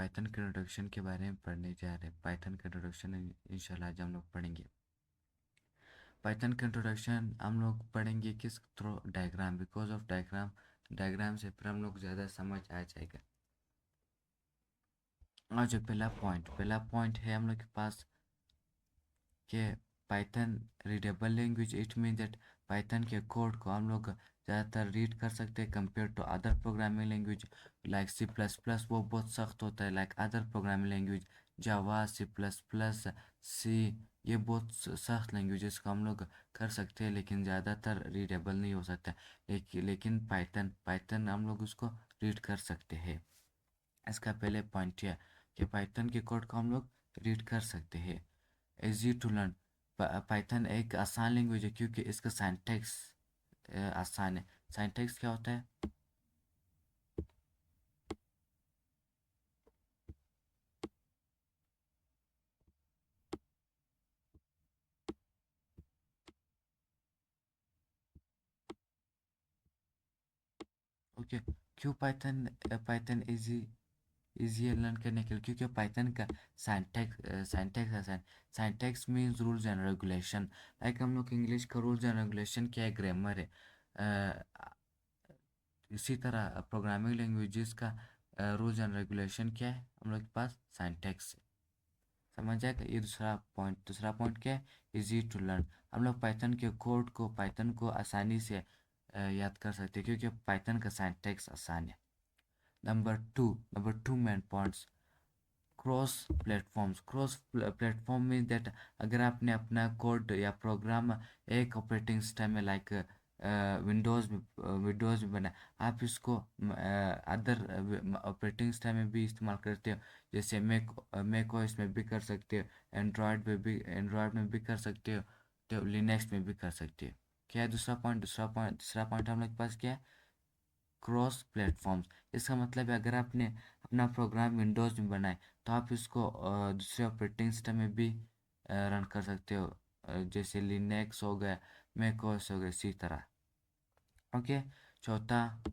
Python के introduction के बारे में पढ़ने जा रहे हैं। पाइथन का इंट्रोडक्शन इंशाल्लाह आज हम लोग पढ़ेंगे। पाइथन का इंट्रोडक्शन हम लोग पढ़ेंगे किस through? Diagram. Because of diagram से फिर हम लोग ज़्यादा समझ आ जाएगा। और जो पहला पॉइंट है हम लोग के पास कि Python readable language. It mean that Python के कोड को हम लोग ज़्यादातर रीड कर सकते हैं compare to other programming language like C++। वो बहुत सख्त होता है like other programming language Java, C++, C. ये बहुत सख्त लैंग्वेजेस को हम लोग कर सकते हैं लेकिन ज़्यादातर रीडेबल नहीं हो सकता। लेकिन पाइथन हम लोग उसको रीड कर सकते हैं। इसका पहले पॉइंट है कि पाइथन के कोड को हम लोग रीड कर सकते हैं। Easy to learn. पाइथन एक आसान लैंग्वेज है क्योंकि इसका सिंटैक्स आसान है। सिंटैक्स क्या होता है? ओके। क्यों पाइथन पाइथन इजी है लर्न करने के लिए? क्योंकि पाइथन का सिंटैक्स आसान। Syntax means rules and regulation. Like हम लोग इंग्लिश का रूल्स एंड रेगुलेशन क्या है? ग्रामर है। इसी तरह प्रोग्रामिंग लैंग्वेजेस का रूल्स एंड रेगुलेशन क्या है हम लोग के पास? सिंटैक्स। समझ आएगा? ये दूसरा पॉइंट क्या है? Easy to learn. हम लोग पाइथन को आसानी से याद कर सकते हैं क्योंकि पाइथन का सिंटैक्स आसान है। Number two main points. Cross platform mean that अगर आपने अपना कोड या प्रोग्राम एक ऑपरेटिंग सिस्टम में लाइक विंडोज़ में बना, आप इसको अदर ऑपरेटिंग सिस्टम में भी इस्तेमाल करते हो। जैसे मैक ओएस में भी कर सकते हो, एंड्रॉयड में भी कर सकते हो, तो लिनक्स में भी कर सकते हो। क्या है दूसरा पॉइंट हम लोग के पास क्या है? Cross platforms. इसका मतलब है अगर आपने अपना प्रोग्राम विंडोज़ में बनाए तो आप इसको दूसरे ऑपरेटिंग सिस्टम में भी रन कर सकते हो। जैसे लिनक्स हो गया, मैकओएस हो गया, इसी तरह। ओके। चौथा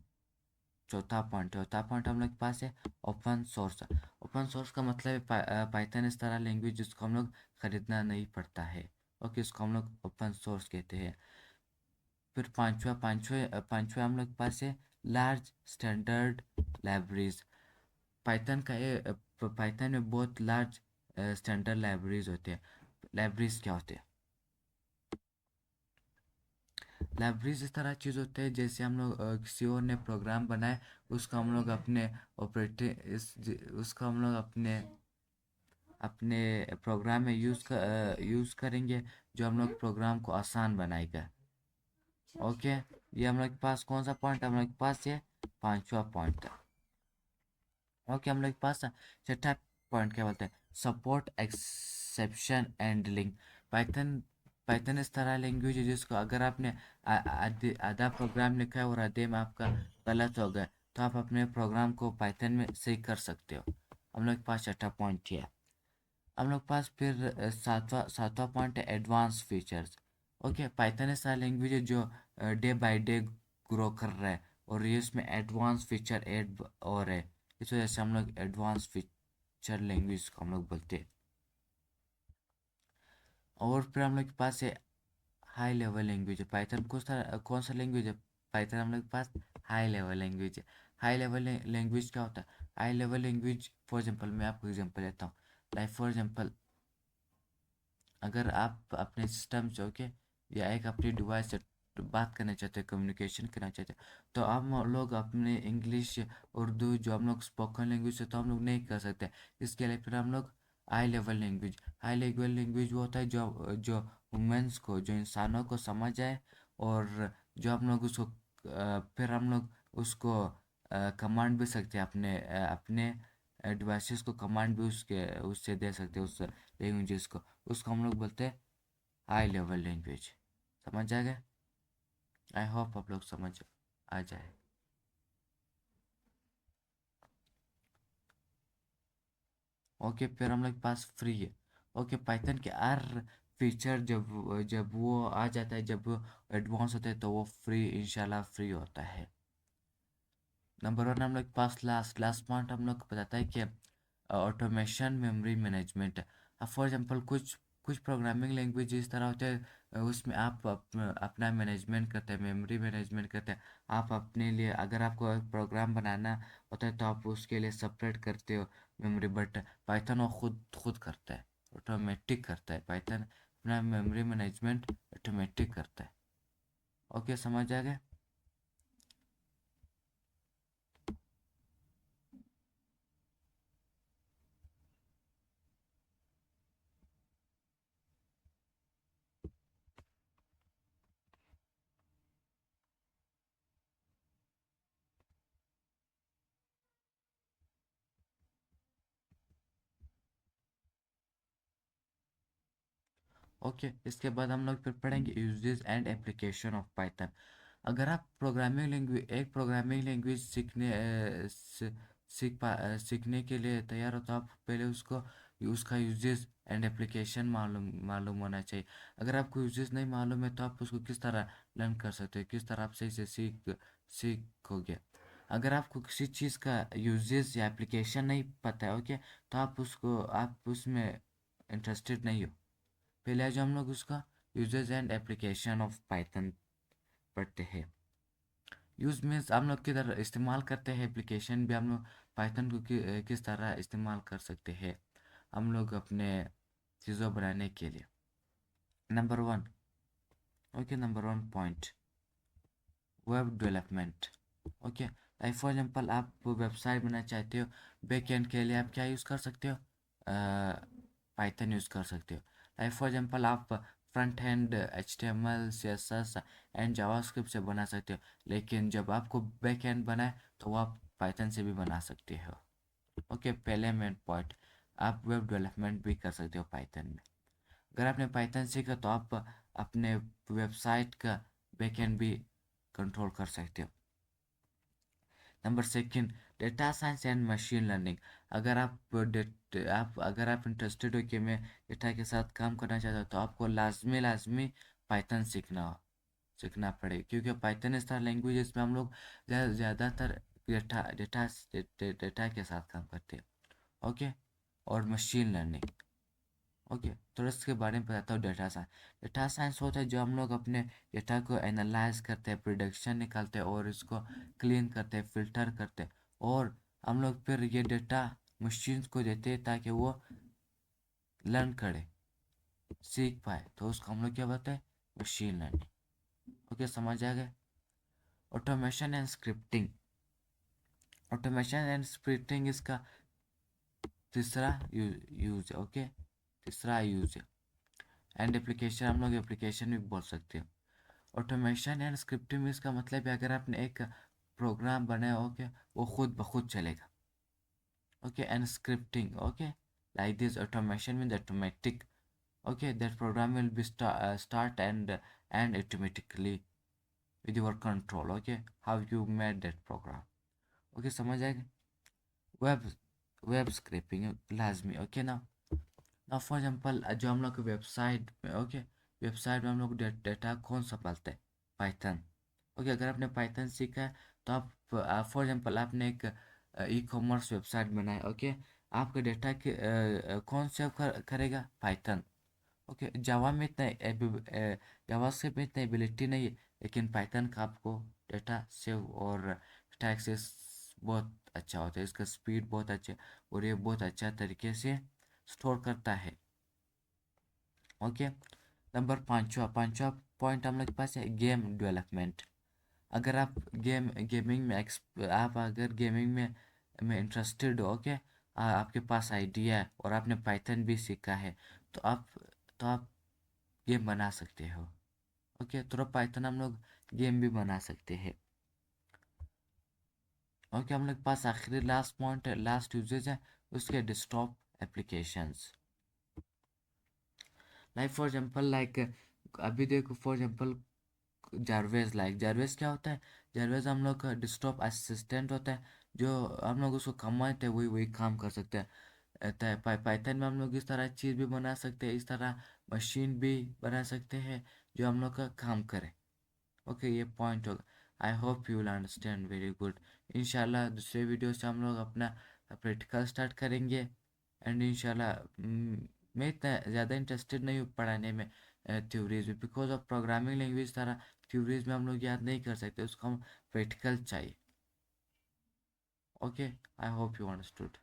चौथा पॉइंट हम लोग के पास है ओपन सोर्स। ओपन सोर्स का मतलब है पाइथन इस तरह लैंग्वेज जिसको हम लोग खरीदना नहीं पड़ता है। ओके, इसको हम लोग ओपन सोर्स कहते हैं। फिर पांचवा हम लोग के पास है लार्ज स्टैंडर्ड लाइब्रेरीज। पाइथन में बहुत लार्ज स्टैंडर्ड लाइब्रेरीज होते हैं। लाइब्रेरीज क्या होते हैं? लाइब्रेरीज इस तरह चीज़ होते हैं जैसे हम लोग किसी और ने प्रोग्राम बनाए, उसको हम लोग अपने ऑपरेटिंग इस उसको हम लोग अपने अपने प्रोग्राम में यूज़ करेंगे, जो हम लोग प्रोग्राम को आसान बनाएगा। ओके। ये हम लोग के पास कौन सा पॉइंट हम लोग के पास? ये पांचवा पॉइंट था। ओके, हम लोग के पास छठा पॉइंट क्या बोलते हैं? Support exception handling. Python Python इस तरह लैंग्वेज है जिसको अगर आपने आधा प्रोग्राम लिखा है और आधे में आपका गलत हो गया तो आप अपने प्रोग्राम को पाइथन में सही कर सकते हो। हम लोग के पास छठा पॉइंट किया। हम लोग के पास फिर सातवां पॉइंट है एडवांस फीचर्स। ओके, पाइथन इस तरह लैंग्वेज है जो डे बाय डे ग्रो कर रहा है और ये इसमें एडवांस फीचर ऐड और है। इस वजह से हम लोग एडवांस फीचर लैंग्वेज को हम लोग बोलते हैं। और फिर हम लोग के पास है हाई लेवल लैंग्वेज है। पाइथन कौन सा लैंग्वेज है? पाइथन हम लोग के पास हाई लेवल लैंग्वेज है। हाई लेवल लैंग्वेज क्या होता है? High level language for example मैं आपको एग्जांपल देता हूँ। लाइक फॉर एग्जांपल अगर आप अपने सिस्टम से ओके या एक अपनी डिवाइस से बात करना चाहते हैं, कम्युनिकेशन करना चाहते हैं, तो हम लोग अपने इंग्लिश उर्दू जो हम लोग स्पोकन लैंग्वेज है तो हम लोग नहीं कर सकते। इसके लिए फिर हम लोग हाई लेवल लैंग्वेज वो होता है जो जो वुमेंस को, जो इंसानों को समझ आए और जो हम लोग उसको फिर हम लोग उसको कमांड भी सकते हैं अपने डिवाइसेस को कमांड भी उससे दे सकते हैं उस लैंग्वेजेस को। उसको हम लोग बोलते हैं हाई लेवल लैंग्वेज। समझ आ गया? आई होप आप लोग समझ आ जाए। ओके, फिर हम लोग के पास फ्री है। ओके, पाइथन के हर फीचर जब जब वो आ जाता है, जब वो एडवांस होता है तो वो फ्री इंशाल्लाह फ्री होता है। नंबर वन हम लोग के पास लास्ट लास्ट पॉइंट हम लोग को बताता है कि automation memory management. For example कुछ कुछ प्रोग्रामिंग लैंग्वेज इस तरह होते हैं, उसमें आप अपना मैनेजमेंट करते हैं, मेमोरी मैनेजमेंट करते हैं। आप अपने लिए अगर आपको एक प्रोग्राम बनाना होता है तो आप उसके लिए सेपरेट करते हो मेमोरी, बट पाइथन वो खुद खुद करता है, ऑटोमेटिक करता है। पाइथन अपना मेमोरी मैनेजमेंट ऑटोमेटिक करता है। ओके, समझ आ गया? ओके, इसके बाद हम लोग फिर पढ़ेंगे uses and application of Python. अगर आप एक प्रोग्रामिंग लैंग्वेज सीखने के लिए तैयार हो तो आप पहले उसका यूजेस एंड एप्लीकेशन मालूम मालूम होना चाहिए। अगर आपको यूजेस नहीं मालूम है तो आप उसको किस तरह लर्न कर सकते हो, किस तरह आप सही से सीखोगे। अगर आपको किसी चीज़ का यूजेस या एप्लीकेशन नहीं पता है, ओके, तो आप उसमें इंटरेस्टेड नहीं हो। पहले आज हम लोग उसका uses and application of Python पढ़ते हैं। यूज मीन्स हम लोग किधर इस्तेमाल करते हैं, एप्लीकेशन भी हम लोग पाइथन को किस तरह इस्तेमाल कर सकते हैं हम लोग अपने चीज़ों बनाने के लिए। Number one, okay, number one point, web development. Okay, like for example आप वेबसाइट बनाना चाहते हो, बैक एंड के लिए आप क्या यूज़ कर सकते हो? पाइथन यूज़ कर सकते हो। लाइक फॉर एग्जांपल आप front end HTML CSS and JavaScript से बना सकते हो, लेकिन जब आपको बैक एंड बनाए तो वो आप पाइथन से भी बना सकते हो। ओके, पहले मेन पॉइंट, आप वेब डेवलपमेंट भी कर सकते हो पाइथन में। अगर आपने पाइथन सीखा तो आप अपने वेबसाइट का बैक एंड भी कंट्रोल कर सकते हो। Number second, data science and machine learning. अगर अगर आप इंटरेस्टेड हो कि मैं डेटा के साथ काम करना चाहता हूँ तो आपको लाजमी लाजमी पाइथन सीखना पड़ेगा, क्योंकि पाइथन इस तरह लैंग्वेज जिसमें हम लोग ज़्यादातर डेटा के साथ काम करते हैं। ओके, और मशीन लर्निंग। ओके, तो इसके बारे में बताता हूँ। डेटा साइंस होता है जो हम लोग अपने डेटा को एनालाइज करते हैं, प्रिडिक्शन निकालते हैं और इसको क्लीन करते हैं, फिल्टर करते हैं, और हम लोग फिर ये डेटा मशीन्स को देते हैं ताकि वो लर्न करे, सीख पाए, तो उसको हम लोग क्या बोलते हैं? Machine learning. ओके, समझ आ गया? Automation and scripting. Automation and scripting इसका तीसरा यूज है। ओके, तीसरा यूज है। एंड एप्लीकेशन, हम लोग एप्लीकेशन भी बोल सकते हैं। ऑटोमेशन एंड स्क्रिप्टिंग में इसका मतलब है अगर आपने एक प्रोग्राम बनाया, ओके, वो खुद ब खुद चलेगा। Okay, and scripting, okay, like this automation mean automatic, okay, that program will be start and end automatically with your control, okay, how you made that program। okay, समझ आएगा? वेब वेब स्क्रैपिंग लाजमी। Okay, ना ना for example जो हम लोग website में, okay, website में हम लोग डेटा कौन संभालते हैं? पाइथन। ओके, अगर आपने पाइथन सीखा है तो आप फॉर एग्जांपल आपने एक ई कॉमर्स वेबसाइट बनाया, ओके, आपका डेटा के कौन सेव करेगा? पाइथन। ओके, जावा स्क्रिप्ट में इतना एबिलिटी नहीं है, लेकिन पाइथन का आपको डेटा सेव और डेटा एक्सेस बहुत अच्छा होता है, इसका स्पीड बहुत अच्छा है और ये बहुत अच्छा तरीके से स्टोर करता है। ओके, नंबर पाँचवा पाँचवा पॉइंट हम लोग के पास है गेम डेवलपमेंट। अगर आप आप अगर गेमिंग में इंटरेस्टेड हो, ओके, आपके पास आइडिया है और आपने पाइथन भी सीखा है, तो आप गेम बना सकते हो। ओके, थोड़ा पाइथन हम लोग गेम भी बना सकते हैं। ओके, हम लोग के पास आखिरी लास्ट पॉइंट है, लास्ट यूजेज है उसके, desktop applications. Like for example, like अभी देखो फॉर एग्जांपल जारवेज क्या होता है? जारवेज हम लोग का डेस्कटॉप असिस्टेंट होता है, जो हम लोग उसको कमाते हैं, वही वही काम कर सकते हैं। पाइथन में हम लोग इस तरह चीज़ भी बना सकते हैं, इस तरह मशीन भी बना सकते हैं जो हम लोग का काम करे। ओके, ये पॉइंट होगा। I hope you will understand very good. इंशाल्लाह दूसरे वीडियो से हम लोग अपना प्रैक्टिकल स्टार्ट करेंगे। एंड इंशाल्लाह मैं इतना ज़्यादा इंटरेस्टेड नहीं हूँ पढ़ाने में थ्योरीज में, बिकॉज ऑफ प्रोग्रामिंग लैंग्वेज सारा थ्योरीज में हम लोग याद नहीं कर सकते, उसको हम प्रैक्टिकल चाहिए। Okay, I hope you understood.